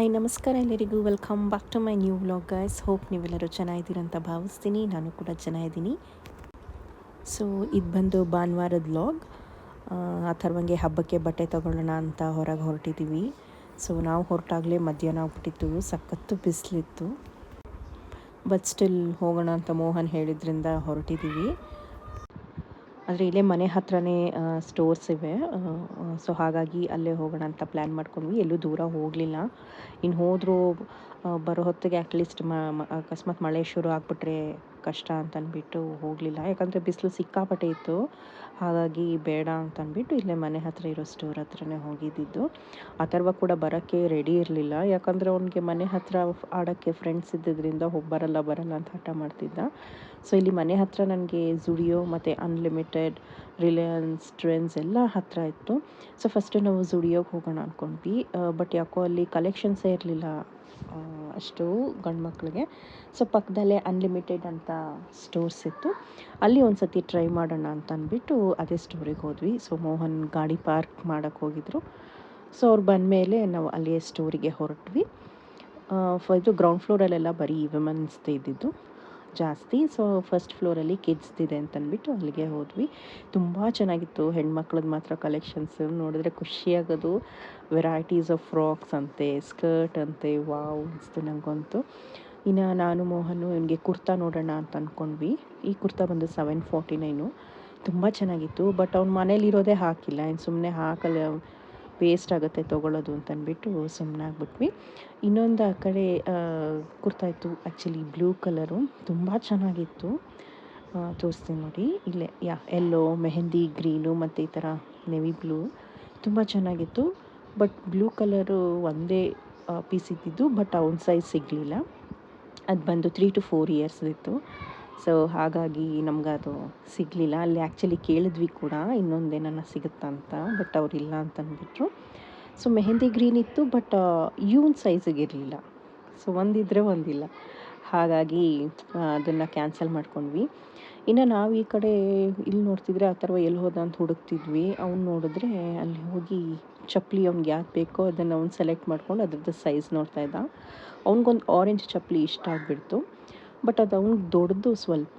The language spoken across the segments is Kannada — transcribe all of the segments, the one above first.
ಹಾಯ್ ನಮಸ್ಕಾರ ಎಲ್ಲರಿಗೂ welcome back to my new vlog guys. Hope ನೀವೆಲ್ಲರೂ ಚೆನ್ನಾಗಿದ್ದೀರಂತ ಭಾವಿಸ್ತೀನಿ. ನಾನು ಕೂಡ ಚೆನ್ನಾಗಿದ್ದೀನಿ. ಸೊ ಇದು ಬಂದು ಭಾನುವಾರದ ವ್ಲಾಗ್. ಅಥರ್ವಂಗೆ ಹಬ್ಬಕ್ಕೆ ಬಟ್ಟೆ ತೊಗೊಳ್ಳೋಣ ಅಂತ ಹೊರಗೆ ಹೊರಟಿದ್ದೀವಿ. ಸೊ ನಾವು ಹೊರಟಾಗಲೇ ಮಧ್ಯಾಹ್ನ ಆಗ್ಬಿಟ್ಟಿತ್ತು, ಸಖತ್ತು ಬಿಸಿಲಿತ್ತು. ಬಟ್ ಸ್ಟಿಲ್ ಹೋಗೋಣ ಅಂತ ಮೋಹನ್ ಹೇಳಿದ್ರಿಂದ ಹೊರಟಿದ್ದೀವಿ. ಆದರೆ ಇಲ್ಲೇ ಮನೆ ಹತ್ರನೇ ಸ್ಟೋರ್ಸ್ ಇವೆ. ಸೊ ಹಾಗಾಗಿ ಅಲ್ಲೇ ಹೋಗೋಣ ಅಂತ ಪ್ಲ್ಯಾನ್ ಮಾಡ್ಕೊಂಡ್ವಿ. ಎಲ್ಲೂ ದೂರ ಹೋಗಲಿಲ್ಲ. ಇನ್ನು ಹೋದರೂ ಬರೋ ಹೊತ್ತಿಗೆ ಅಟ್ಲೀಸ್ಟ್ ಅಕಸ್ಮಾತ್ ಮಳೆ ಶುರು ಆಗಿಬಿಟ್ರೆ ಕಷ್ಟ ಅಂತಂದ್ಬಿಟ್ಟು ಹೋಗಲಿಲ್ಲ. ಯಾಕಂದರೆ ಬಿಸಿಲು ಸಿಕ್ಕಾಪಟ್ಟೆ ಇತ್ತು. ಹಾಗಾಗಿ ಬೇಡ ಅಂತಂದ್ಬಿಟ್ಟು ಇಲ್ಲೇ ಮನೆ ಹತ್ರ ಇರೋ ಸ್ಟೋರ್ ಹತ್ರನೇ ಹೋಗಿದ್ದಿದ್ದು. ಅಥರ್ವ ಕೂಡ ಬರೋಕ್ಕೆ ರೆಡಿ ಇರಲಿಲ್ಲ. ಯಾಕಂದರೆ ಅವ್ನಿಗೆ ಮನೆ ಹತ್ರ ಆಡೋಕ್ಕೆ ಫ್ರೆಂಡ್ಸ್ ಇದ್ದಿದ್ದರಿಂದ ಬರಲ್ಲ ಅಂತ ಹಠ ಮಾಡ್ತಿದ್ದ. ಸೊ ಇಲ್ಲಿ ಮನೆ ಹತ್ರ ನನಗೆ ಝುಡಿಯೋ ಮತ್ತು ಅನ್ಲಿಮಿಟೆಡ್, ರಿಲಯನ್ಸ್, ಟ್ರೆಂಡ್ಸ್ ಎಲ್ಲ ಹತ್ತಿರ ಇತ್ತು. ಸೊ ಫಸ್ಟು ನಾವು ಝುಡಿಯೋಗೆ ಹೋಗೋಣ ಅಂದ್ಕೊಂಡ್ವಿ. ಬಟ್ ಯಾಕೋ ಅಲ್ಲಿ ಕಲೆಕ್ಷನ್ಸೇ ಇರಲಿಲ್ಲ ಅಷ್ಟು ಗಂಡು ಮಕ್ಕಳಿಗೆ. ಸೊ ಪಕ್ಕದಲ್ಲೇ ಅನ್ಲಿಮಿಟೆಡ್ ಅಂತ ಸ್ಟೋರ್ಸ್ ಇತ್ತು. ಅಲ್ಲಿ ಒಂದು ಸತಿ ಟ್ರೈ ಮಾಡೋಣ ಅಂತ ಅಂದ್ಬಿಟ್ಟು ಅದೇ ಸ್ಟೋರಿಗೆ ಹೋದ್ವಿ. ಸೊ ಮೋಹನ್ ಗಾಡಿ ಪಾರ್ಕ್ ಮಾಡೋಕ್ಕೆ ಹೋಗಿದ್ರು. ಸೊ ಅವ್ರು ಬಂದಮೇಲೆ ನಾವು ಅಲ್ಲಿಯೇ ಸ್ಟೋರಿಗೆ ಹೊರಟ್ವಿ. ಇದು ಗ್ರೌಂಡ್ ಫ್ಲೋರಲ್ಲೆಲ್ಲ ಬರೀ ವಿಮೆನ್ಸ್ದು ಇದ್ದಿದ್ದು ಜಾಸ್ತಿ. ಸೊ ಫಸ್ಟ್ ಫ್ಲೋರಲ್ಲಿ ಕಿಡ್ಸ್ದಿದೆ ಅಂತಂದ್ಬಿಟ್ಟು ಅಲ್ಲಿಗೆ ಹೋದ್ವಿ. ತುಂಬ ಚೆನ್ನಾಗಿತ್ತು. ಹೆಣ್ಮಕ್ಳದ್ದು ಮಾತ್ರ ಕಲೆಕ್ಷನ್ಸ್ ನೋಡಿದ್ರೆ ಖುಷಿಯಾಗೋದು. ವೆರೈಟೀಸ್ ಆಫ್ ಫ್ರಾಕ್ಸ್ ಅಂತೆ, ಸ್ಕರ್ಟ್ ಅಂತೆ, ವಾವ್ ಅನಿಸ್ತು ನನಗಂತೂ. ಇನ್ನು ನಾನು ಮೋಹನು ಇವನಿಗೆ ಕುರ್ತಾ ನೋಡೋಣ ಅಂತ ಅಂದ್ಕೊಂಡ್ವಿ. ಈ ಕುರ್ತಾ ಬಂದು 749. ತುಂಬ ಚೆನ್ನಾಗಿತ್ತು. ಬಟ್ ಅವ್ನು ಮನೇಲಿರೋದೇ ಹಾಕಿಲ್ಲ. ಇನ್ನು ಸುಮ್ಮನೆ ಹಾಕಲ್ಲ, ವೇಸ್ಟ್ ಆಗುತ್ತೆ ತೊಗೊಳ್ಳೋದು ಅಂತಂದ್ಬಿಟ್ಟು ಸುಮ್ಮನಾಗ್ಬಿಟ್ವಿ. ಇನ್ನೊಂದು ಆ ಕಡೆ ಕುರ್ತಾ ಇತ್ತು, ಆ್ಯಕ್ಚುಲಿ ಬ್ಲೂ ಕಲರು, ತುಂಬ ಚೆನ್ನಾಗಿತ್ತು. ತೋರಿಸ್ತೀನಿ ನೋಡಿ ಇಲ್ಲೇ. ಎಲ್ಲೋ, ಮೆಹಂದಿ ಗ್ರೀನು ಮತ್ತು ಈ ಥರ ನೆವಿ ಬ್ಲೂ ತುಂಬ ಚೆನ್ನಾಗಿತ್ತು. ಬಟ್ ಬ್ಲೂ ಕಲರು ಒಂದೇ ಪೀಸ್ ಇದ್ದಿದ್ದು. ಬಟ್ ಅವ್ನ ಸೈಜ್ ಸಿಗಲಿಲ್ಲ. ಅದು ಬಂದು 3 to 4 ಇಯರ್ಸ್ ಇತ್ತು. ಸೊ ಹಾಗಾಗಿ ನಮಗದು ಸಿಗಲಿಲ್ಲ. ಅಲ್ಲಿ ಆ್ಯಕ್ಚುಲಿ ಕೇಳಿದ್ವಿ ಕೂಡ ಇನ್ನೊಂದೇನ ಸಿಗುತ್ತಾ ಅಂತ. ಬಟ್ ಅವರಿಲ್ಲ ಅಂತಂದ್ಬಿಟ್ರು. ಸೊ ಮೆಹಂದಿ ಗ್ರೀನ್ ಇತ್ತು, ಬಟ್ ಇವನ್ ಸೈಜಿಗೆ ಇರಲಿಲ್ಲ. ಸೊ ಒಂದಿದ್ರೆ ಒಂದಿಲ್ಲ. ಹಾಗಾಗಿ ಅದನ್ನು ಕ್ಯಾನ್ಸಲ್ ಮಾಡ್ಕೊಂಡ್ವಿ. ಇನ್ನು ನಾವು ಈ ಕಡೆ ಇಲ್ಲಿ ನೋಡ್ತಿದ್ರೆ ಆ ಥರ ಎಲ್ಲಿ ಹೋದ ಅಂತ ಹುಡುಕ್ತಿದ್ವಿ. ಅವ್ನು ನೋಡಿದ್ರೆ ಅಲ್ಲಿ ಹೋಗಿ ಚಪ್ಪಲಿ ಅವ್ನಿಗೆ ಯಾವ್ದು ಬೇಕೋ ಅದನ್ನು ಅವ್ನು ಸೆಲೆಕ್ಟ್ ಮಾಡ್ಕೊಂಡು ಅದ್ರದ್ದು ಸೈಜ್ ನೋಡ್ತಾಯಿದ್ದ. ಅವ್ನಿಗೊಂದು ಆರೆಂಜ್ ಚಪ್ಪಲಿ ಇಷ್ಟ ಆಗಿಬಿಡ್ತು. ಬಟ್ ಅದು ಅವ್ನಿಗೆ ದೊಡ್ಡದು ಸ್ವಲ್ಪ.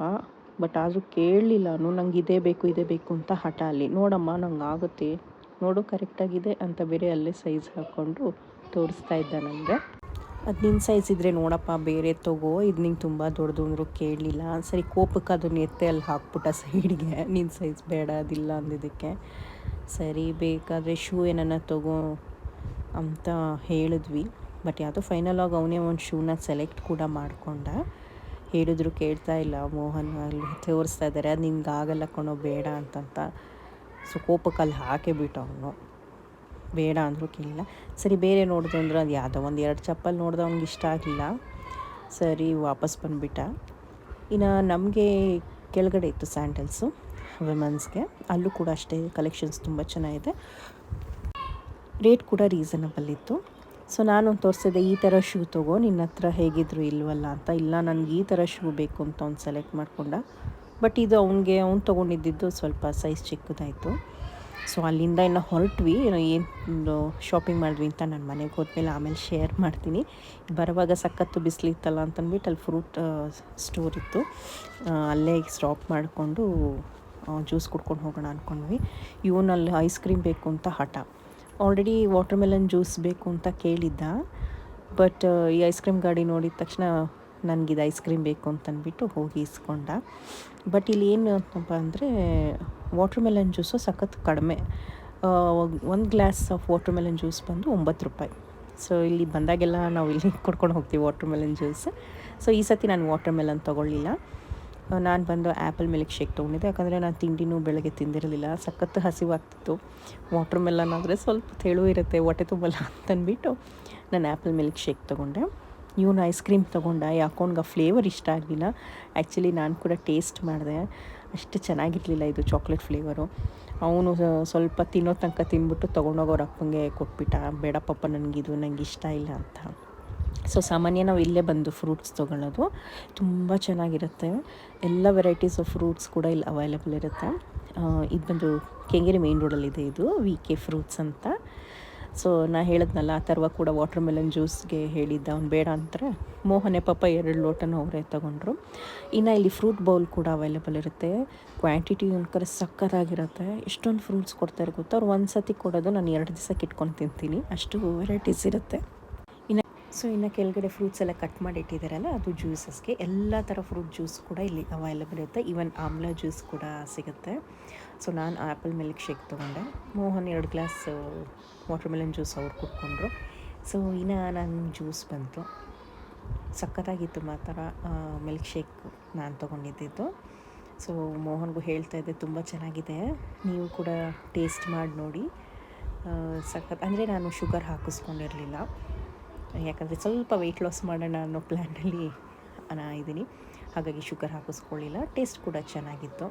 ಬಟ್ ಆದರೂ ಕೇಳಲಿಲ್ಲ ಅವನು. ನಂಗೆ ಇದೇ ಬೇಕು ಅಂತ ಹಠ. ಅಲ್ಲಿ ನೋಡಮ್ಮ ನಂಗೆ ಆಗುತ್ತೆ, ನೋಡು ಕರೆಕ್ಟಾಗಿದೆ ಅಂತ ಬೇರೆ ಅಲ್ಲೇ ಸೈಜ್ ಹಾಕ್ಕೊಂಡು ತೋರಿಸ್ತಾ ಇದ್ದ ನನಗೆ. ಅದು ನಿನ್ನ ಸೈಜ್ ಇದ್ದರೆ ನೋಡಪ್ಪ ಬೇರೆ ತೊಗೋ, ಇದು ನಿಂಗೆ ತುಂಬ ದೊಡ್ಡದು ಅಂದರೂ ಕೇಳಲಿಲ್ಲ. ಸರಿ ಕೋಪಕ್ಕೆ ಅದನ್ನು ಎತ್ತೆ ಅಲ್ಲಿ ಹಾಕ್ಬಿಟ್ಟ ಸೈಡ್ಗೆ. ನಿನ್ನ ಸೈಜ್ ಬೇಡ ಅದಿಲ್ಲ ಅಂದಿದ್ದಕ್ಕೆ. ಸರಿ ಬೇಕಾದರೆ ಶೂ ಏನನ್ನ ತೊಗೋ ಅಂತ ಹೇಳಿದ್ವಿ. ಬಟ್ ಯಾವುದೋ ಫೈನಲ್ ಆಗಿ ಅವನೇ ಒಂದು ಶೂನ ಸೆಲೆಕ್ಟ್ ಕೂಡ ಮಾಡಿಕೊಂಡ. ಹೇಳಿದ್ರು ಕೇಳ್ತಾ ಇಲ್ಲ. ಮೋಹನ್ ಅಲ್ಲಿ ತೋರಿಸ್ತಾ ಇದ್ದಾರೆ, ಅದು ನಿನ್ಗೆ ಆಗಲ್ಲ ಕಣೋ ಬೇಡ ಅಂತಂತ. ಸೊ ಕೋಪಕ್ಕೆ ಅಲ್ಲಿ ಹಾಕೇ ಬಿಟ್ಟು ಅವನು ಬೇಡ ಅಂದರೂ ಕೇಳಿಲ್ಲ. ಸರಿ ಬೇರೆ ನೋಡಿದೆ ಅಂದ್ರೆ ಅದು ಯಾವುದೋ 1-2 ಚಪ್ಪಲ್ ನೋಡ್ದೆ, ಅವ್ನಿಗೆ ಇಷ್ಟ ಆಗಲಿಲ್ಲ. ಸರಿ ವಾಪಸ್ ಬಂದುಬಿಟ್ಟ. ಇನ್ನು ನಮಗೆ ಕೆಳಗಡೆ ಇತ್ತು ಸ್ಯಾಂಡಲ್ಸು ವಿಮೆನ್ಸ್ಗೆ. ಅಲ್ಲೂ ಕೂಡ ಅಷ್ಟೇ ಕಲೆಕ್ಷನ್ಸ್ ತುಂಬ ಚೆನ್ನಾಗಿದೆ. ರೇಟ್ ಕೂಡ ರೀಸನಬಲ್ ಇತ್ತು. ಸೊ ನಾನು ತೋರಿಸಿದೆ, ಈ ಥರ ಶೂ ತೊಗೋ, ನಿನ್ನ ಹತ್ರ ಹೇಗಿದ್ರು ಇಲ್ವಲ್ಲ ಅಂತ. ಇಲ್ಲ ನನಗೆ ಈ ಥರ ಶೂ ಬೇಕು ಅಂತ ಅವ್ನು ಸೆಲೆಕ್ಟ್ ಮಾಡ್ಕೊಂಡ. ಬಟ್ ಇದು ಅವ್ನು ತೊಗೊಂಡಿದ್ದು ಸ್ವಲ್ಪ ಸೈಜ್ ಚಿಕ್ಕದಾಯಿತು. ಸೊ ಅಲ್ಲಿಂದ ಇನ್ನು ಹೊರಟ್ವಿ. ಏನು ಶಾಪಿಂಗ್ ಮಾಡಿದ್ವಿ ಅಂತ ನಾನು ಮನೆಗೆ ಹೋದ್ಮೇಲೆ ಆಮೇಲೆ ಶೇರ್ ಮಾಡ್ತೀನಿ. ಬರುವಾಗ ಸಖತ್ತು ಬಿಸಿಲಿತ್ತಲ್ಲ ಅಂತಂದ್ಬಿಟ್ಟು ಅಲ್ಲಿ ಫ್ರೂಟ್ ಸ್ಟೋರ್ ಇತ್ತು. ಅಲ್ಲೇ ಸ್ಟಾಪ್ ಮಾಡಿಕೊಂಡು ಜ್ಯೂಸ್ ಕುಡ್ಕೊಂಡು ಹೋಗೋಣ ಅಂದ್ಕೊಂಡ್ವಿ. ಇವನಲ್ಲಿ ಐಸ್ ಕ್ರೀಮ್ ಬೇಕು ಅಂತ ಹಠ. ಆಲ್ರೆಡಿ ವಾಟರ್ ಮೆಲನ್ ಜ್ಯೂಸ್ ಬೇಕು ಅಂತ ಕೇಳಿದ್ದ. ಬಟ್ ಈ ಐಸ್ ಕ್ರೀಮ್ ಗಾಡಿ ನೋಡಿದ ತಕ್ಷಣ ನನಗಿದು ಐಸ್ ಕ್ರೀಮ್ ಬೇಕು ಅಂತಂದ್ಬಿಟ್ಟು ಹೋಗಿ ಇಸ್ಕೊಂಡ. ಬಟ್ ಇಲ್ಲಿ ಏನು ಅಂತಪ್ಪ ಅಂದರೆ ವಾಟರ್ ಮೆಲನ್ ಜ್ಯೂಸು ಸಖತ್ತು ಕಡಿಮೆ. 1 glass of water melon juice ಬಂದು 9 ರೂಪಾಯಿ. ಸೊ ಇಲ್ಲಿ ಬಂದಾಗೆಲ್ಲ ನಾವು ಇಲ್ಲಿ ಕುಡ್ಕೊಂಡು ಹೋಗ್ತೀವಿ ವಾಟರ್ ಮೆಲನ್ ಜ್ಯೂಸ್. ಸೊ ಈ ಸತಿ ನಾನು ವಾಟರ್ ಮೆಲನ್ ತೊಗೊಳ್ಳಿಲ್ಲ. ನಾನು ಬಂದು ಆ್ಯಪಲ್ ಮಿಲ್ಕ್ ಶೇಕ್ ತೊಗೊಂಡಿದ್ದೆ. ಯಾಕಂದರೆ ನಾನು ತಿಂಡಿನೂ ಬೆಳಗ್ಗೆ ತಿಂದಿರಲಿಲ್ಲ, ಸಖತ್ತು ಹಸಿವಾಗ್ತಿತ್ತು. ವಾಟರ್ ಮೆಲನ್ ಆದರೆ ಸ್ವಲ್ಪ ತೆಳು ಇರುತ್ತೆ, ಹೊಟ್ಟೆ ತುಂಬಲ್ಲ ಅಂತಂದ್ಬಿಟ್ಟು ನಾನು ಆ್ಯಪಲ್ ಮಿಲ್ಕ್ ಶೇಕ್ ತೊಗೊಂಡೆ. ಇವನು ಐಸ್ ಕ್ರೀಮ್ ತೊಗೊಂಡ. ಯಾಕೋ ಅವ್ನಿಗೆ ಆ ಫ್ಲೇವರ್ ಇಷ್ಟ ಆಗಲಿಲ್ಲ. ಆ್ಯಕ್ಚುಲಿ ನಾನು ಕೂಡ ಟೇಸ್ಟ್ ಮಾಡಿದೆ, ಅಷ್ಟು ಚೆನ್ನಾಗಿರಲಿಲ್ಲ ಇದು ಚಾಕ್ಲೇಟ್ ಫ್ಲೇವರು. ಅವನು ಸ್ವಲ್ಪ ತಿನ್ನೋ ತನಕ ತಿಂದ್ಬಿಟ್ಟು ತೊಗೊಂಡೋಗೋರ ಅಪ್ಪಂಗೆ ಕೊಟ್ಬಿಟ್ಟ. ಬೇಡ ಪಾಪ ನನಗಿದು, ನಂಗೆ ಇಷ್ಟ ಇಲ್ಲ ಅಂತ. ಸೊ ಸಾಮಾನ್ಯ ನಾವು ಇಲ್ಲೇ ಬಂದು ಫ್ರೂಟ್ಸ್ ತೊಗೊಳ್ಳೋದು. ತುಂಬ ಚೆನ್ನಾಗಿರುತ್ತೆ. ಎಲ್ಲ ವೆರೈಟೀಸ್ ಆಫ್ ಫ್ರೂಟ್ಸ್ ಕೂಡ ಇಲ್ಲಿ ಅವೈಲೇಬಲ್ ಇರುತ್ತೆ. ಇದು ಬಂದು ಕೆಂಗೇರಿ ಮೇನ್ ರೋಡಲ್ಲಿದೆ. ಇದು VK ಫ್ರೂಟ್ಸ್ ಅಂತ. ಸೊ ನಾ ಹೇಳಿದ್ನಲ್ಲ ಅಥರ್ವ ಕೂಡ ವಾಟರ್ ಮೆಲನ್ ಜ್ಯೂಸ್ಗೆ ಹೇಳಿದ್ದ ಅವ್ನು ಬೇಡ ಅಂತಾರೆ. ಮೋಹನೆ ಪಾಪ 2 ಲೋಟನೂ ಅವರೇ ತೊಗೊಂಡ್ರು. ಇನ್ನು ಇಲ್ಲಿ ಫ್ರೂಟ್ ಬೌಲ್ ಕೂಡ ಅವೈಲೇಬಲ್ ಇರುತ್ತೆ. ಕ್ವಾಂಟಿಟಿ ಒಂಥರ ಸಕ್ಕತ್ತಾಗಿರುತ್ತೆ. ಎಷ್ಟೊಂದು ಫ್ರೂಟ್ಸ್ ಕೊಡ್ತಾರೆ ಗೊತ್ತಾ. ಅವ್ರು ಒಂದು ಸತಿ ಕೊಡೋದು ನಾನು 2 ದಿವಸಕ್ಕೆ ಇಟ್ಕೊಂಡು ತಿಂತೀನಿ, ಅಷ್ಟು ವೆರೈಟೀಸ್ ಇರುತ್ತೆ. ಇನ್ನು ಕೆಳಗಡೆ ಫ್ರೂಟ್ಸ್ ಎಲ್ಲ ಕಟ್ ಮಾಡಿ ಇಟ್ಟಿದ್ದಾರಲ್ಲ, ಅದು ಜ್ಯೂಸಸ್ಗೆ ಎಲ್ಲ ಥರ ಫ್ರೂಟ್ ಜ್ಯೂಸ್ ಕೂಡ ಇಲ್ಲಿ ಅವೈಲೇಬಲ್ ಇರುತ್ತೆ. ಈವನ್ ಆಮ್ಲ ಜ್ಯೂಸ್ ಕೂಡ ಸಿಗುತ್ತೆ. ಸೊ ನಾನು ಆ್ಯಪಲ್ ಮಿಲ್ಕ್ ಶೇಕ್ ತೊಗೊಂಡೆ. Mohan 2 glass water melon juice ಅವ್ರು ಕುಟ್ಕೊಂಡ್ರು. ಸೊ ಇನ್ನು ನನ್ನ ಜ್ಯೂಸ್ ಬಂತು. ಸಖತ್ತಾಗಿತ್ತು ಮಾತ್ರ ಮಿಲ್ಕ್ ಶೇಕ್ ನಾನು ತೊಗೊಂಡಿದ್ದು. ಸೊ ಮೋಹನ್ಗೂ ಹೇಳ್ತಾ ಇದ್ದೆ ತುಂಬ ಚೆನ್ನಾಗಿದೆ, ನೀವು ಕೂಡ ಟೇಸ್ಟ್ ಮಾಡಿ ನೋಡಿ. ಸಖತ್ ಅಂದರೆ ನಾನು ಶುಗರ್ ಹಾಕಿಸ್ಕೊಂಡಿರಲಿಲ್ಲ, ಯಾಕಂದರೆ ಸ್ವಲ್ಪ ವೆಯ್ಟ್ ಲಾಸ್ ಮಾಡೋಣ ಅನ್ನೋ ಪ್ಲ್ಯಾನಲ್ಲಿ ಇದ್ದೀನಿ. ಹಾಗಾಗಿ ಶುಗರ್ ಹಾಕಿಸ್ಕೊಳ್ಳಿಲ್ಲ. ಟೇಸ್ಟ್ ಕೂಡ ಚೆನ್ನಾಗಿತ್ತು.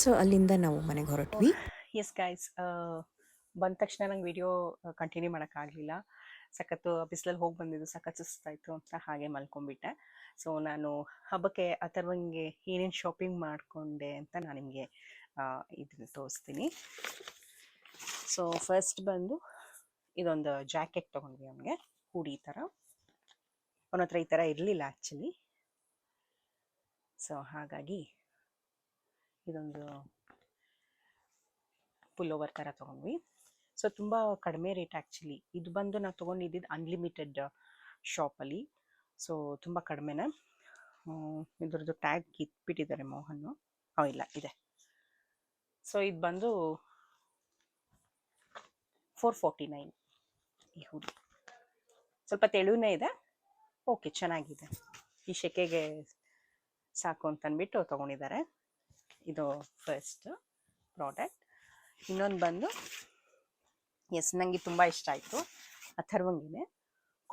ಸೊ ಅಲ್ಲಿಂದ ನಾವು ಮನೆಗೆ ಹೊರಟ್ವಿ. ಎಸ್ ಗೈಸ್, ಬಂದ ತಕ್ಷಣ ನಂಗೆ ವಿಡಿಯೋ ಕಂಟಿನ್ಯೂ ಮಾಡೋಕ್ಕಾಗಲಿಲ್ಲ. ಸಖತ್ತು ಬಿಸಿಲಲ್ಲಿ ಹೋಗಿ ಬಂದಿದ್ದು ಸಖತ್ ಸುಸ್ತಾಯಿತು ಅಂತ ಹಾಗೆ ಮಲ್ಕೊಂಡ್ಬಿಟ್ಟೆ. ಸೊ ನಾನು ಹಬ್ಬಕ್ಕೆ ಅಥರ್ವಂಗೆ ಏನೇನು ಶಾಪಿಂಗ್ ಮಾಡಿಕೊಂಡೆ ಅಂತ ನಾನು ನಿಮಗೆ ಇದನ್ನು ತೋರಿಸ್ತೀನಿ. ಸೊ ಫಸ್ಟ್ ಬಂದು ಇದೊಂದು ಜಾಕೆಟ್ ತೊಗೊಂಡ್ವಿ ಅವನಿಗೆ, ಹೂಡಿ ಥರ. ಅವನ ಹತ್ರ ಈ ಥರ ಇರಲಿಲ್ಲ ಆ್ಯಕ್ಚುಲಿ. ಸೊ ಹಾಗಾಗಿ ಇದೊಂದು ಪುಲ್ಲೋವರ್ ಥರ ತೊಗೊಂಡ್ವಿ. ಸೊ ತುಂಬ ಕಡಿಮೆ ರೇಟ್ ಆ್ಯಕ್ಚುಲಿ. ಇದು ಬಂದು ನಾವು ತೊಗೊಂಡಿದ್ದು ಅನ್ಲಿಮಿಟೆಡ್ ಶಾಪಲ್ಲಿ. ಸೊ ತುಂಬ ಕಡಿಮೆನೇ. ಇದ್ರದ್ದು ಟ್ಯಾಗ್ ಕಿತ್ಬಿಟ್ಟಿದ್ದಾರೆ ಮೋಹನ್ನು. ಇಲ್ಲ ಇದೆ. ಸೊ ಇದು ಬಂದು 449 ಈ ಹುಡಿ. ಸ್ವಲ್ಪ ತೆಳುವೇ ಇದೆ, ಓಕೆ ಚೆನ್ನಾಗಿದೆ, ಈ ಶೆಕೆಗೆ ಸಾಕು ಅಂತಂದ್ಬಿಟ್ಟು ತೊಗೊಂಡಿದ್ದಾರೆ. ಇದು ಫಸ್ಟ್ ಪ್ರಾಡಕ್ಟ್. ಇನ್ನೊಂದು ಬಂದು ನನಗೆ ತುಂಬ ಇಷ್ಟ ಆಯಿತು, ಅಥರ್ವಂಗೆ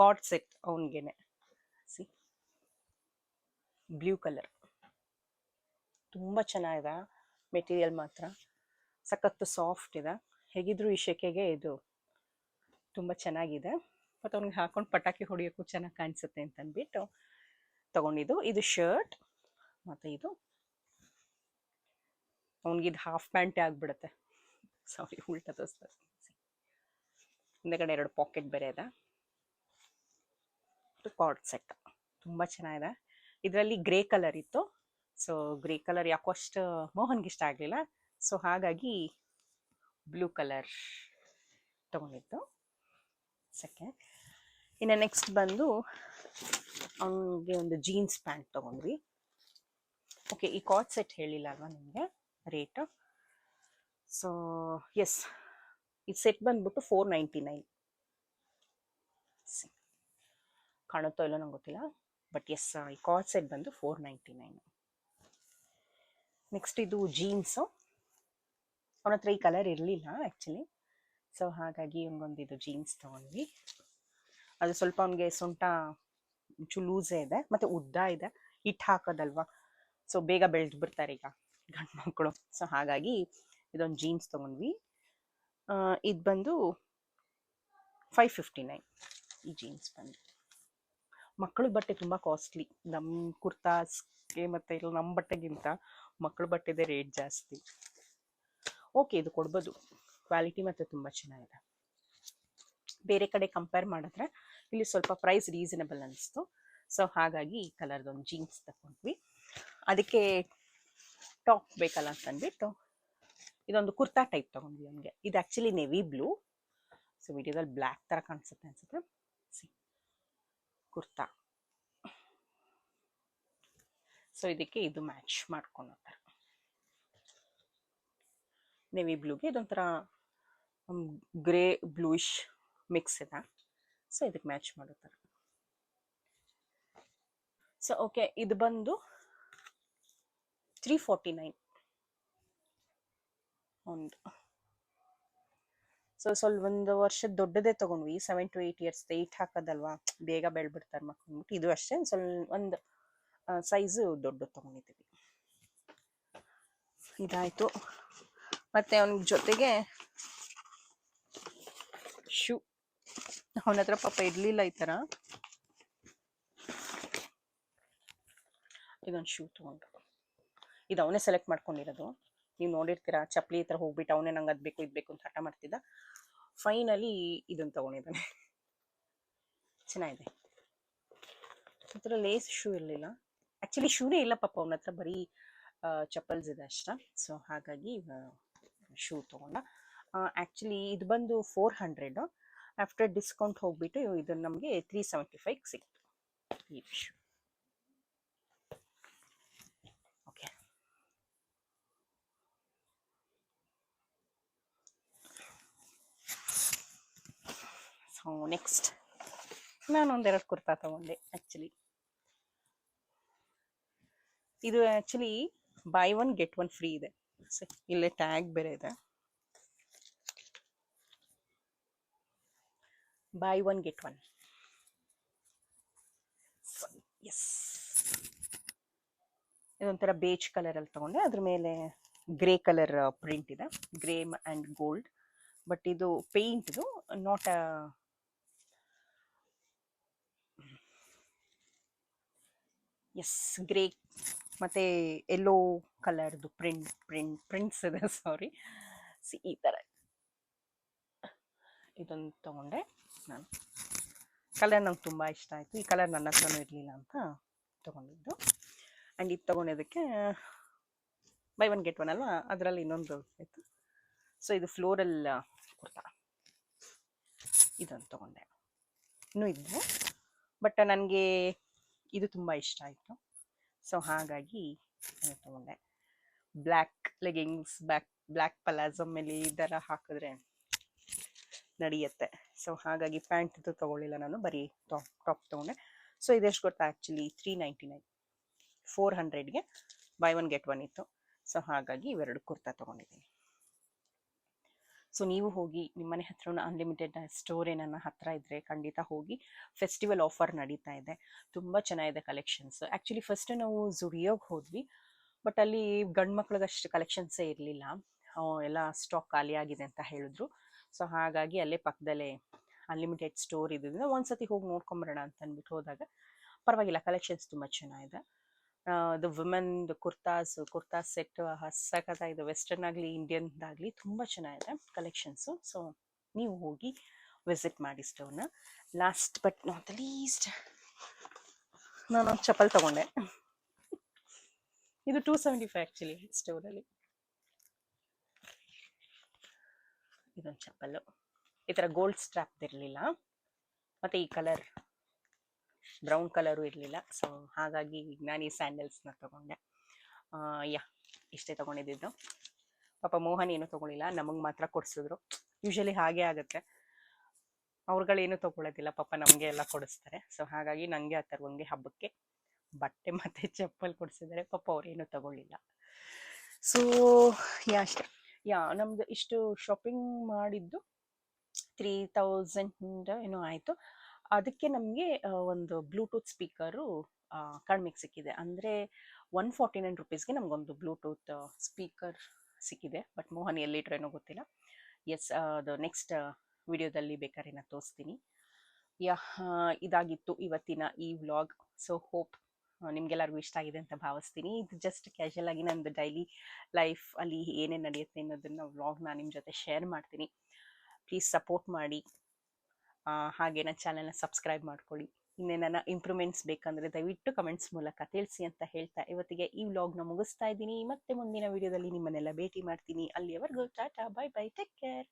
ಕಾರ್ಡ್ ಸೆಟ್ ಅವನಿಗೆ. ಸಿ ಬ್ಲೂ ಕಲರ್ ತುಂಬ ಚೆನ್ನಾಗಿದೆ, ಮೆಟೀರಿಯಲ್ ಮಾತ್ರ ಸಖತ್ತು ಸಾಫ್ಟ್ ಇದೆ. ಹೇಗಿದ್ರು ಈ ಶೆಕೆಗೆ ಇದು ತುಂಬ ಚೆನ್ನಾಗಿದೆ, ಮತ್ತು ಅವ್ನಿಗೆ ಹಾಕೊಂಡು ಪಟಾಕಿ ಹೊಡಿಯೋಕ್ಕೂ ಚೆನ್ನಾಗಿ ಕಾಣಿಸುತ್ತೆ ಅಂತಂದ್ಬಿಟ್ಟು ತೊಗೊಂಡಿದ್ದು. ಇದು ಶರ್ಟ್, ಮತ್ತು ಇದು ಅವನಿಗಿದು ಹಾಫ್ ಪ್ಯಾಂಟೇ ಆಗಿಬಿಡುತ್ತೆ. ಸಾರಿ, ಉಲ್ಟಾ ತೋರಿಸ್ತಾರೆ. ಹಿಂದೆಗಡೆ 2 ಪಾಕೆಟ್ ಬೇರೆ ಇದೆ. ಕಾರ್ಡ್ ಸೆಟ್ ತುಂಬ ಚೆನ್ನಾಗಿದೆ. ಇದರಲ್ಲಿ ಗ್ರೇ ಕಲರ್ ಇತ್ತು. ಸೊ ಗ್ರೇ ಕಲರ್ ಯಾಕೋ ಅಷ್ಟು ಮೋಹನ್ಗೆ ಇಷ್ಟ ಆಗಲಿಲ್ಲ. ಸೊ ಹಾಗಾಗಿ ಬ್ಲೂ ಕಲರ್ ತೊಗೊಂಡಿದ್ದು ಸೆಕೆಂಡ್. ಇನ್ನು ನೆಕ್ಸ್ಟ್ ಬಂದು ಅವನಿಗೆ ಒಂದು ಜೀನ್ಸ್ ಪ್ಯಾಂಟ್ ತೊಗೊಂಡ್ವಿ. ಓಕೆ, ಈ ಕಾರ್ಡ್ ಸೆಟ್ ಹೇಳಿಲ್ಲ ಅಲ್ವಾ ನಿಮಗೆ ರೇಟು. ಸೊ ಎಸ್, ಈ ಸೆಟ್ ಬಂದ್ಬಿಟ್ಟು 499. ಕಾಣುತ್ತೋ ಇಲ್ಲೋ ನಂಗೆ ಗೊತ್ತಿಲ್ಲ, ಬಟ್ ಎಸ್, ಈ ಕಾರ್ಡ್ ಸೆಟ್ ಬಂದು 499. ನೆಕ್ಸ್ಟ್ ಇದು ಜೀನ್ಸು. ಅವನ ಹತ್ರ ಈ ಕಲರ್ ಇರಲಿಲ್ಲ ಆ್ಯಕ್ಚುಲಿ. ಸೊ ಹಾಗಾಗಿ ಅವನಿಗೊಂದು ಇದು ಜೀನ್ಸ್ ತೊಗೊಂಡ್ವಿ. ಅದು ಸ್ವಲ್ಪ ಅವನಿಗೆ ಸೊಂಟ ಒಂಚೂರು ಲೂಸೇ ಇದೆ, ಮತ್ತು ಉದ್ದ ಇದೆ. ಹಿಟ್ಟು ಹಾಕೋದಲ್ವಾ, ಸೊ ಬೇಗ ಬೆಳೆದು ಬಿಡ್ತಾರೆ ಈಗ ಗಂಡು ಮಕ್ಕಳು. ಸೊ ಹಾಗಾಗಿ ಇದೊಂದು ಜೀನ್ಸ್ ತೊಗೊಂಡ್ವಿ. ಇದು ಬಂದು 559 ಈ ಜೀನ್ಸ್ ಬಂದು. ಮಕ್ಕಳ ಬಟ್ಟೆ ತುಂಬ ಕಾಸ್ಟ್ಲಿ, ನಮ್ಮ ಕುರ್ತಾಸ್ಗೆ ಮತ್ತು ಇಲ್ಲ ನಮ್ಮ ಬಟ್ಟೆಗಿಂತ ಮಕ್ಕಳ ಬಟ್ಟೆದೇ ರೇಟ್ ಜಾಸ್ತಿ. ಓಕೆ, ಇದು ಕೊಡ್ಬೋದು, ಕ್ವಾಲಿಟಿ ಮತ್ತು ತುಂಬ ಚೆನ್ನಾಗಿದೆ. ಬೇರೆ ಕಡೆ ಕಂಪೇರ್ ಮಾಡಿದ್ರೆ ಇಲ್ಲಿ ಸ್ವಲ್ಪ ಪ್ರೈಸ್ ರೀಸನಬಲ್ ಅನಿಸ್ತು. ಸೊ ಹಾಗಾಗಿ ಈ ಕಲರ್ದೊಂದು ಜೀನ್ಸ್ ತಗೊಂಡ್ವಿ. ಅದಕ್ಕೆ ಟಾಪ್ ಬೇಕಲ್ಲ ಅಂತಂದ್ಬಿಟ್ಟು ಇದೊಂದು ಕುರ್ತಾ ಟೈಪ್ ತೊಗೊಂಡ್ವಿ ಅವನಿಗೆ. ಇದು ಆ್ಯಕ್ಚುಲಿ ನೆವಿ ಬ್ಲೂ. ಸೊ ವಿಡಿಯೋದಲ್ಲಿ ಬ್ಲ್ಯಾಕ್ ಥರ ಕಾಣಿಸುತ್ತೆ ಅನ್ಸುತ್ತೆ. ಸಿ ಕುರ್ತಾ. ಸೊ ಇದಕ್ಕೆ ಇದು ಮ್ಯಾಚ್ ಮಾಡ್ಕೊಂಡು ಥರ ನೆವಿ ಬ್ಲೂಗೆ ಇದೊಂಥರ ಗ್ರೇ ಬ್ಲೂಯಿಶ್ ಮಿಕ್ಸ್ ಇದೆ. ಸೊ ಇದಕ್ಕೆ ಮ್ಯಾಚ್ ಮಾಡೋ ಥರ. ಸೊ ಓಕೆ, ಇದು ಬಂದು 349 ಒಂದು. ಸೊ ಸ್ವಲ್ಪ ಒಂದು ವರ್ಷದ ದೊಡ್ಡದೇ ತೊಗೊಂಡ್ವಿ, 7 to 8 years. 8 ಹಾಕೋದಲ್ವಾ, ಬೇಗ ಬೆಳೆದ್ಬಿಡ್ತಾರೆ ಮಕ್ಕಳು. ಇದು ಅಷ್ಟೇ ಸ್ವಲ್ಪ ಒಂದು ಸೈಜು ದೊಡ್ಡ ತೊಗೊಂಡಿದ್ದೀವಿ. ಇದಾಯಿತು. ಮತ್ತು ಅವನ ಜೊತೆಗೆ ಶೂ. ಅವನ ಹತ್ರ ಪಾಪ ಇರಲಿಲ್ಲ ಈ ಥರ. ಇದೊಂದು ಶೂ ತೊಗೊಂಡು. ಇದು ಅವನೇ ಸೆಲೆಕ್ಟ್ ಮಾಡ್ಕೊಂಡಿರೋದು. ನೀವು ನೋಡಿರ್ತೀರ, ಚಪ್ಪಲಿ ಈ ಥರ ಹೋಗ್ಬಿಟ್ಟು ಅವನೇ ನಂಗೆ ಅದು ಬೇಕು ಇದು ಬೇಕು ಅಂತ ಹಠ ಮಾಡ್ತಿದ್ದ. ಫೈನಲಿ ಇದನ್ನು ತೊಗೊಂಡಿದ್ದಾನೆ. ಚೆನ್ನಾಗಿದೆ. ಹತ್ರ ಲೇಸ್ ಶೂ ಇರಲಿಲ್ಲ, ಆ್ಯಕ್ಚುಲಿ ಶೂನೇ ಇಲ್ಲ ಪಾಪ ಅವನ ಹತ್ರ, ಬರೀ ಚಪ್ಪಲ್ಸ್ ಇದೆ ಅಷ್ಟ. ಸೊ ಹಾಗಾಗಿ ಶೂ ತೊಗೊಂಡ. ಆ್ಯಕ್ಚುಲಿ ಇದು ಬಂದು 400, ಆಫ್ಟರ್ ಡಿಸ್ಕೌಂಟ್ ಹೋಗ್ಬಿಟ್ಟು ಇದು ನಮಗೆ 375 ಸಿಕ್ತು ಈ ಶೂ. ಓಕೆ, ಸೊ ನೆಕ್ಸ್ಟ್ ನಾನು ಒಂದೆರಡು ಕುರ್ತಾ ತಗೊಂಡೆ. ಆ್ಯಕ್ಚುಲಿ ಇದು actually buy one get one free ಇದೆ, ಇಲ್ಲೇ ಟ್ಯಾಗ್ ಬೇರೆ ಇದೆ. Buy one get one. Yes, ಇದೊಂಥರ ಬೇಜ್ ಕಲರಲ್ಲಿ ತಗೊಂಡೆ, ಅದ್ರ ಮೇಲೆ ಗ್ರೇ ಕಲರ್ ಪ್ರಿಂಟ್ ಇದೆ, ಗ್ರೇ ಆ್ಯಂಡ್ ಗೋಲ್ಡ್. ಬಟ್ ಇದು ಪೇಂಟ್, ಇದು ನಾಟ್ ಎಸ್ ಗ್ರೇ ಮತ್ತು ಎಲ್ಲೋ ಕಲರ್ದು ಪ್ರಿಂಟ್ಸ್ ಇದೆ, ಸಾರಿ. ಈ ಥರ ಇದೊಂದು ತೊಗೊಂಡೆ ನಾನು. ಕಲರ್ ನಂಗೆ ತುಂಬ ಇಷ್ಟ ಆಯಿತು. ಈ ಕಲರ್ ನನ್ನ ಹತ್ರನೂ ಇರಲಿಲ್ಲ ಅಂತ ತೊಗೊಂಡಿದ್ದು. ಆ್ಯಂಡ್ ಇದು ತೊಗೊಂಡಿದ್ದಕ್ಕೆ ಬೈ ಒನ್ ಗೆಟ್ ಒನ್ ಅಲ್ವಾ, ಅದರಲ್ಲಿ ಇನ್ನೊಂದು ಆಯಿತು. ಸೊ ಇದು ಫ್ಲೋರಲ್ ಕುರ್ತಾ, ಇದೊಂದು ತೊಗೊಂಡೆ. ಇನ್ನೂ ಇದ್ದೆ, ಬಟ್ ನನಗೆ ಇದು ತುಂಬ ಇಷ್ಟ ಆಯಿತು. ಸೊ ಹಾಗಾಗಿ ತೊಗೊಂಡೆ. ಬ್ಲ್ಯಾಕ್ ಲೆಗಿಂಗ್ಸ್, ಬ್ಲ್ಯಾಕ್ ಪಲಾಜೋ ಮೇಲೆ ಈ ಥರ ಹಾಕಿದ್ರೆ ನಡೆಯುತ್ತೆ. ಸೊ ಹಾಗಾಗಿ ಪ್ಯಾಂಟ್ ತೊಗೊಳ್ಳಿಲ್ಲ ನಾನು, ಬರೀ ಟಾಪ್ ತೊಗೊಂಡೆ. ಸೊ ಇದೆಷ್ಟು ಗೊತ್ತಾ, ಆ್ಯಕ್ಚುಲಿ 399, 400ಗೆ ಬೈ ಒನ್ ಗೆಟ್ ಒನ್ ಇತ್ತು. ಸೊ ಹಾಗಾಗಿ ಇವೆರಡು ಕುರ್ತಾ ತೊಗೊಂಡಿದ್ದೀನಿ. ಸೊ ನೀವು ಹೋಗಿ ನಿಮ್ಮನೆ ಹತ್ರ ಅನ್ಲಿಮಿಟೆಡ್ ಸ್ಟೋರ್ ಏನನ್ನ ಹತ್ರ ಇದ್ದರೆ ಖಂಡಿತ ಹೋಗಿ. ಫೆಸ್ಟಿವಲ್ ಆಫರ್ ನಡೀತಾ ಇದೆ, ತುಂಬ ಚೆನ್ನಾಗಿದೆ ಕಲೆಕ್ಷನ್ಸ್. ಆ್ಯಕ್ಚುಲಿ ಫಸ್ಟ್ ನಾವು ಝುಡಿಯೋಗೆ ಹೋದ್ವಿ, ಬಟ್ ಅಲ್ಲಿ ಗಂಡು ಮಕ್ಳಿಗಷ್ಟು ಕಲೆಕ್ಷನ್ಸೇ ಇರಲಿಲ್ಲ, ಎಲ್ಲ ಸ್ಟಾಕ್ ಖಾಲಿ ಆಗಿದೆ ಅಂತ ಹೇಳಿದ್ರು. ಸೊ ಹಾಗಾಗಿ ಅಲ್ಲೇ ಪಕ್ಕದಲ್ಲೇ ಅನ್ಲಿಮಿಟೆಡ್ ಸ್ಟೋರ್ ಇದ್ದಿದ್ದರಿಂದ ಒಂದ್ಸತಿ ಹೋಗಿ ನೋಡ್ಕೊಂಬರೋಣ ಅಂತ ಅಂದ್ಬಿಟ್ಟು ಹೋದಾಗ ಪರವಾಗಿಲ್ಲ, ಕಲೆಕ್ಷನ್ಸ್ ತುಂಬ ಚೆನ್ನಾಗಿದೆ. ದ ವುಮೆನ್ ಕುರ್ತಾಸ್ ಸೆಟ್ ಸಖತ್ತಾಗಿದೆ, ವೆಸ್ಟರ್ನ್ ಆಗಲಿ ಇಂಡಿಯನ್ದಾಗಲಿ ತುಂಬ ಚೆನ್ನಾಗಿದೆ ಕಲೆಕ್ಷನ್ಸು. ಸೊ ನೀವು ಹೋಗಿ ವಿಸಿಟ್ ಮಾಡಿ ಸ್ಟೋರ್ನ. Last but not the least, ನಾನು ಚಪ್ಪಲ್ ತೊಗೊಂಡೆ. ಇದು 275 ಆ್ಯಕ್ಚುಲಿ ಸ್ಟೋರಲ್ಲಿ. ಇದೊಂದು ಚಪ್ಪಲ್ಲು, ಈ ಥರ ಗೋಲ್ಡ್ ಸ್ಟ್ರಾಪ್ ಇರಲಿಲ್ಲ, ಮತ್ತು ಈ ಕಲರ್ ಬ್ರೌನ್ ಕಲರು ಇರಲಿಲ್ಲ. ಸೊ ಹಾಗಾಗಿ ನಾನು ಈ ಸ್ಯಾಂಡಲ್ಸ್ನ ತೊಗೊಂಡೆ. ಇಷ್ಟೇ ತೊಗೊಂಡಿದ್ದು. ಪಾಪ ಮೋಹನ್ ಏನೂ ತೊಗೊಳಿಲ್ಲ, ನಮಗೆ ಮಾತ್ರ ಕೊಡಿಸಿದ್ರು. ಯೂಶಲಿ ಹಾಗೆ ಆಗುತ್ತೆ, ಅವ್ರುಗಳೇನು ತೊಗೊಳ್ಳೋದಿಲ್ಲ, ಪಾಪ ನಮಗೆ ಎಲ್ಲ ಕೊಡಿಸ್ತಾರೆ. ಸೊ ಹಾಗಾಗಿ ನನಗೆ ಆ ಥರವಂಗೆ ಹಬ್ಬಕ್ಕೆ ಬಟ್ಟೆ ಮತ್ತು ಚಪ್ಪಲ್ ಕೊಡಿಸಿದ್ದಾರೆ, ಪಾಪ ಅವ್ರೇನು ತೊಗೊಳ್ಳಿಲ್ಲ. ಸೊ ಅಷ್ಟೇ. ನಮ್ಮದು ಇಷ್ಟು ಶಾಪಿಂಗ್ ಮಾಡಿದ್ದು 3000 ಏನೋ ಆಯಿತು. ಅದಕ್ಕೆ ನಮಗೆ ಒಂದು ಬ್ಲೂಟೂತ್ ಸ್ಪೀಕರು ಕಡಿಮೆಗೆ ಸಿಕ್ಕಿದೆ. ಅಂದರೆ 149 ರುಪೀಸ್ಗೆ ನಮಗೊಂದು ಬ್ಲೂಟೂತ್ ಸ್ಪೀಕರ್ ಸಿಕ್ಕಿದೆ. ಬಟ್ ಮೋಹನ್ ಎಲ್ಲಿಟ್ರೇನೋ ಗೊತ್ತಿಲ್ಲ. ಎಸ್, ಅದು ನೆಕ್ಸ್ಟ್ ವಿಡಿಯೋದಲ್ಲಿ ಬೇಕಾದ್ರೆ ನಾನು ತೋರಿಸ್ತೀನಿ. ಇದಾಗಿತ್ತು ಇವತ್ತಿನ ಈ ವ್ಲಾಗ್. ಸೊ ಹೋಪ್ ನಿಮಗೆಲ್ಲರಿಗೂ ಇಷ್ಟ ಆಗಿದೆ ಅಂತ ಭಾವಿಸ್ತೀನಿ. ಇದು ಜಸ್ಟ್ ಕ್ಯಾಶುಯಲ್ ಆಗಿ ನಂದು ಡೈಲಿ ಲೈಫ್ ಅಲ್ಲಿ ಏನೇನು ನಡೆಯುತ್ತೆ ಅನ್ನೋದನ್ನು ವ್ಲಾಗ್ನ ನಿಮ್ಮ ಜೊತೆ ಶೇರ್ ಮಾಡ್ತೀನಿ. ಪ್ಲೀಸ್ ಸಪೋರ್ಟ್ ಮಾಡಿ, ಹಾಗೆ ನನ್ನ ಚಾನಲ್ನ ಸಬ್ಸ್ಕ್ರೈಬ್ ಮಾಡ್ಕೊಳ್ಳಿ. ಇನ್ನೇನ ಇಂಪ್ರೂವ್ಮೆಂಟ್ಸ್ ಬೇಕಂದರೆ ದಯವಿಟ್ಟು ಕಮೆಂಟ್ಸ್ ಮೂಲಕ ತಿಳಿಸಿ ಅಂತ ಹೇಳ್ತಾ ಇವತ್ತಿಗೆ ಈ ವ್ಲಾಗ್ನ ಮುಗಿಸ್ತಾ ಇದ್ದೀನಿ. ಮತ್ತೆ ಮುಂದಿನ ವಿಡಿಯೋದಲ್ಲಿ ನಿಮ್ಮನ್ನೆಲ್ಲ ಭೇಟಿ ಮಾಡ್ತೀನಿ. ಅಲ್ಲಿಯವರೆಗೂ Tata, bye bye, take care.